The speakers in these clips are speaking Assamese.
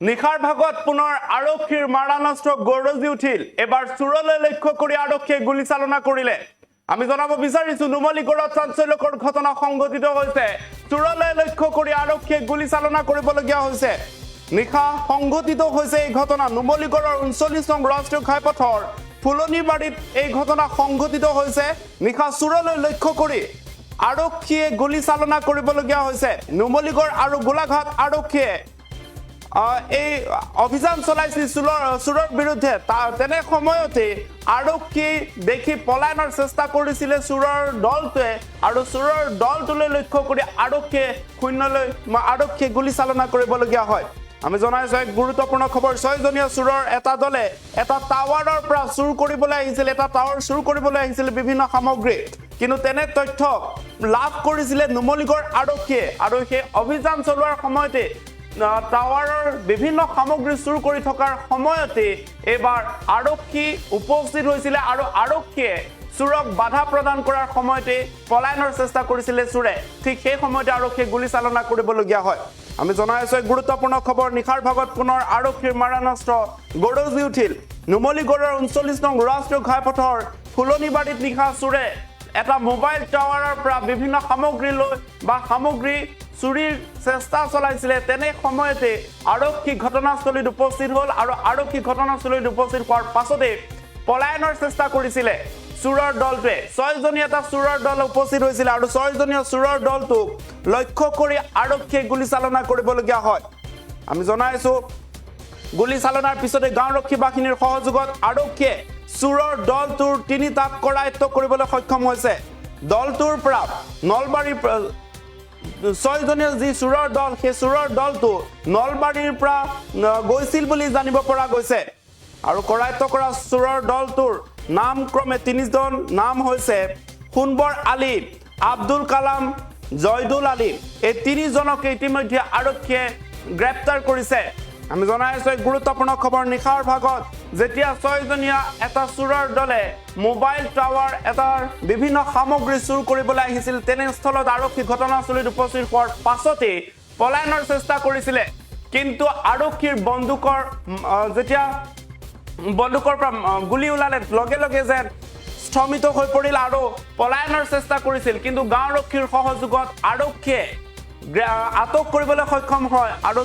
নিশাৰ ভাগত পুনৰ আৰক্ষীৰ মাৰণাস্ত্ৰ গৰজি উঠিল। এবাৰ চুৰলৈ লক্ষ্য কৰি আৰক্ষীয়ে গুলীচালনা কৰিলে। আমি জনাব বিচাৰিছো নুমলীগড়ত চাঞ্চল্যকৰ ঘটনা সংঘটিত হৈছে। চুৰলৈ লক্ষ্য কৰি আৰক্ষীয়ে গুলীচালনা কৰিবলগীয়া হৈছে। নিশা সংঘটিত হৈছে এই ঘটনা নুমলীগড়ৰ ৩৯ নং ৰাষ্ট্ৰীয় ঘাইপথৰ ফুলনিবাৰীত এই ঘটনা সংঘটিত হৈছে। নিশা চুৰলৈ লক্ষ্য কৰি আৰক্ষীয়ে গুলীচালনা কৰিবলগীয়া হৈছে। নুমলীগড় আৰু গোলাঘাট আৰক্ষীয়ে এই অভিযান চলাইছিল চুৰৰ বিৰুদ্ধে। তেনে সময়তে আৰক্ষী দেখি পলায়নৰ চেষ্টা কৰিছিলে চুৰৰ দলটোৱে আৰু চুৰৰ দলটোলৈ লক্ষ্য কৰি আৰক্ষীয়ে গুলীচালনা কৰিবলগীয়া হয়। আমি জনাইছো এক গুৰুত্বপূৰ্ণ খবৰ। ৬জনীয়া চুৰৰ এটা দলে এটা টাৱাৰৰ পৰা চুৰ কৰিবলৈ আহিছিল। এটা টাৱাৰ চুৰ কৰিবলৈ আহিছিল বিভিন্ন সামগ্ৰী। কিন্তু তেনে তথ্য লাভ কৰিছিলে নুমলীগড় আৰক্ষীয়ে আৰু সেই অভিযান চলোৱাৰ সময়তে টাৱাৰৰ বিভিন্ন সামগ্ৰী চুৰ কৰি থকাৰ সময়তে এবাৰ আৰক্ষী উপস্থিত হৈছিলে আৰু আৰক্ষীয়ে চুৰক বাধা প্ৰদান কৰাৰ সময়তে পলায়নৰ চেষ্টা কৰিছিলে চুৰে। ঠিক সেই সময়তে আৰক্ষীয়ে গুলীচালনা কৰিবলগীয়া হয়। আমি জনাই আছো এক গুৰুত্বপূৰ্ণ খবৰ। নিশাৰ ভাগত পুনৰ আৰক্ষীৰ মাৰণাস্ত্ৰ গৰজি উঠিল। নুমলীগড়ৰ ৩৯ নং ৰাষ্ট্ৰীয় ঘাইপথৰ ফুলনিবাৰীত নিশা চুৰে এটা মোবাইল টাৱাৰৰ পৰা বিভিন্ন সামগ্ৰী চুৰিৰ চেষ্টা চলাইছিলে। তেনে সময়তে আৰক্ষী ঘটনাস্থলীত উপস্থিত হ'ল আৰু আৰক্ষী ঘটনাস্থলীত উপস্থিত হোৱাৰ পাছতে পলায়নৰ চেষ্টা কৰিছিলে চুৰৰ দলটোৱে। ৬জনীয়া এটা চুৰৰ দল উপস্থিত হৈছিলে আৰু ৬জনীয়া চুৰৰ দলটোক লক্ষ্য কৰি আৰক্ষীয়ে গুলীচালনা কৰিবলগীয়া হয়। আমি জনাইছো গুলীচালনাৰ পিছতে গাঁওৰক্ষী বাহিনীৰ সহযোগত আৰক্ষীয়ে চুৰৰ দলটোৰ তিনিটাক কৰায়ত্ব কৰিবলৈ সক্ষম হৈছে। দলটোৰ পৰা নলবাৰীৰ ৬জনীয়া যি চুৰৰ দল, সেই চুৰৰ দলটো নলবাৰীৰ পৰা গৈছিল বুলি জানিব পৰা গৈছে। আৰু কৰায়ত্ব কৰা চুৰৰ দলটোৰ নাম ক্ৰমে ৩জন নাম হৈছে সোণবৰ আলী, আব্দুল কালাম, জয়দুল আলী। এই ৩জনকে ইতিমধ্যে আৰক্ষীয়ে গ্ৰেপ্তাৰ কৰিছে। আমি জনাই আছো এক গুৰুত্বপূৰ্ণ খবৰ। নিশাৰ ভাগত যেতিয়া ৬জনীয়া এটা চুৰৰ দলে মোবাইল টাৱাৰ এটাৰ বিভিন্ন সামগ্ৰী চুৰ কৰিবলৈ আহিছিল, তেনেস্থলত আৰক্ষী ঘটনাস্থলীত উপস্থিত হোৱাৰ পাছতে পলায়নৰ চেষ্টা কৰিছিলে। কিন্তু আৰক্ষীৰ যেতিয়া বন্দুকৰ পৰা গুলী ওলালে লগে লগে যেন স্থমিত হৈ পৰিল আৰু পলায়নৰ চেষ্টা কৰিছিল। কিন্তু গাঁওৰক্ষীৰ সহযোগত আৰক্ষীয়ে আটক কৰিবলৈ সক্ষম হয় আৰু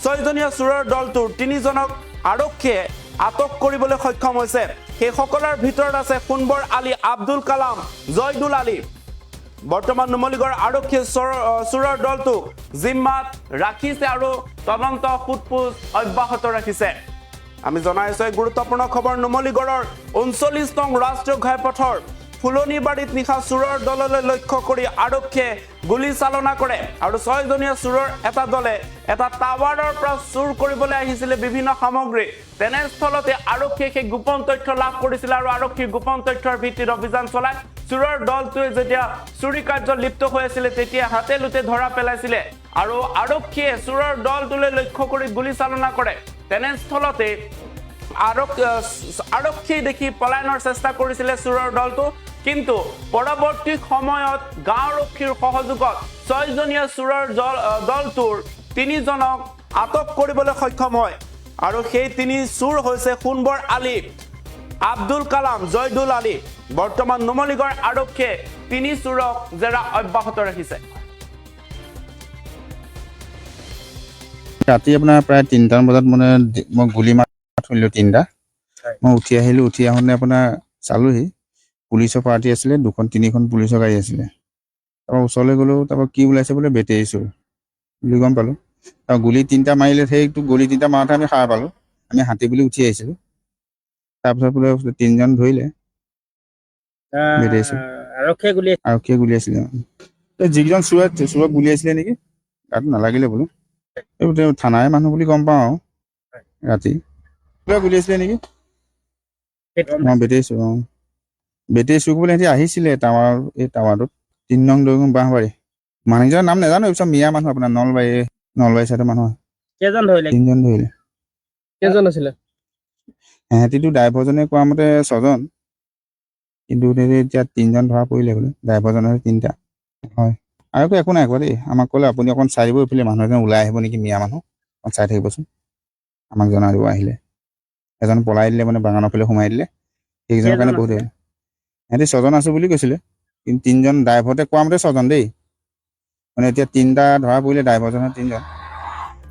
৬জনীয়া চুৰৰ দলটোৰ ৩জনক আৰক্ষীয়ে আটক কৰিবলৈ সক্ষম হৈছে। সেইসকলৰ ভিতৰত আছে সোণবৰ আলী, আব্দুল কালাম, জয়দুল আলী। বৰ্তমান নুমলীগড় আৰক্ষীয়ে চুৰৰ দলটোক জিম্মাত ৰাখিছে আৰু তদন্ত সোধপোছ অব্যাহত ৰাখিছে। আমি জনাইছো এক গুৰুত্বপূৰ্ণ খবৰ। নুমলীগড়ৰ ৩৯ নং ৰাষ্ট্ৰীয় ঘাইপথৰ ফুলনিবাৰীত নিশা চুৰৰ দললৈ লক্ষ্য কৰি আৰক্ষীয়ে গুলীচালনা কৰে আৰু ৬জনীয়া চুৰৰ এটা দলে এটা টাৱাৰৰ পৰা চুৰ কৰিবলৈ আহিছিলে বিভিন্ন সামগ্ৰী। তেনেস্থলতে আৰক্ষীয়ে সেই গোপন তথ্য লাভ কৰিছিলে আৰু আৰক্ষীৰ গোপন তথ্যৰ ভিত্তিত অভিযান চলাই চুৰৰ দলটোৱে যেতিয়া চুৰি কাৰ্যত লিপ্ত হৈ আছিলে তেতিয়া হাতে লোতে ধৰা পেলাইছিলে আৰু আৰক্ষীয়ে চুৰৰ দলটোলৈ লক্ষ্য কৰি গুলীচালনা কৰে। তেনেস্থলতে আৰক্ষীয়ে দেখি পলায়নৰ চেষ্টা কৰিছিলে চুৰৰ দলটো। কিন্তু পৰৱৰ্তী সময়ত গাঁওৰক্ষীৰ সহযোগত ৬জনীয়া চুৰৰ দলটোৰ ৩জনক আটক কৰিবলৈ সক্ষম হয় আৰু সেই ৩ চুৰ হৈছে সোণবৰ আলী, আব্দুল কালাম, জয়দুল আলী। বৰ্তমান নুমলীগড় আৰক্ষীয়ে ৩ চুৰক জেৰা অব্যাহত ৰাখিছে। ৰাতি আপোনাৰ প্ৰায় ৩টামান বজাত মানে মই গুলী মাৰি থৈছিলোঁ ৩টা। মই উঠি আহিলোঁ। উঠি আহোঁতে আপোনাৰ চালোহি পুলিচৰ পাৰ্টি আছিলে, 2-3খন পুলিচৰ গাড়ী আছিলে। তাৰপৰা ওচৰলৈ গ'লোঁ। তাৰপৰা কি ওলাইছে বোলে বেটেৰী চুৰ বুলি গম পালোঁ। তাৰপৰা গুলী 3টা মাৰিলে, সেইটো গুলী 3টা মাৰোঁতে আমি সাৰ পালোঁ। আমি হাতী বুলি উঠি আহিছিলোঁ। তাৰপিছত বোলে 3জন ধৰিলে বেটেৰী চুৰ। আৰক্ষীয়ে গুলী আছিলে। যিকেইজন চুৰক গুলী আছিলে নেকি, গাত নালাগিলে বোলো। এই থানাৰে মানুহ বুলি গম পাওঁ আৰু ৰাতি গুলী আছিলে নেকি। বেটেৰী চুৰ। বেটেৰী চুৰ কৰিবলৈ সিহঁতি আহিছিলে টাৱাৰটোত ৩ নং দৈগুং বাঁহবাৰী। মানুহজনৰ নাম নাজানো, এইচব মিয়া মানুহ আপোনাৰ নলবাৰী চাইডৰ মানুহ। 3জন ধৰিলে। কেইজন আছিলে? সিহঁতিতো ড্ৰাইভাৰজনে কোৱা মতে ৬জন, কিন্তু এতিয়া 3জন ধৰা পৰিলে বোলে। ড্ৰাইভাৰজনৰ 3টা। হয় আৰু একো নাই কোৱা দেই। আমাক ক'লে আপুনি অকণ চাই দিব, এইফালে মানুহ এজন ওলাই আহিব নেকি মিয়া মানুহ। অকণ চাই থাকিবচোন, আমাক জনাই দিব আহিলে। এজন পলাই দিলে মানে বাগানৰ ফালে সোমাই দিলে, সেইকেইজনৰ কাৰণে বহুত হ'ল। সিহঁতি 6জন আছোঁ বুলি কৈছিলে, কিন্তু 3জন ড্ৰাইভাৰতে কোৱা মতে 6জন দেই, মানে এতিয়া 3টা ধৰা পৰিলে, ড্ৰাইভাৰজনৰ 3জন।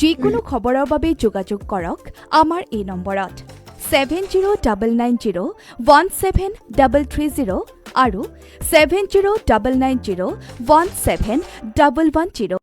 যিকোনো খবৰৰ বাবে যোগাযোগ কৰক আমাৰ এই নম্বৰত 7099017330 আৰু 7099017110।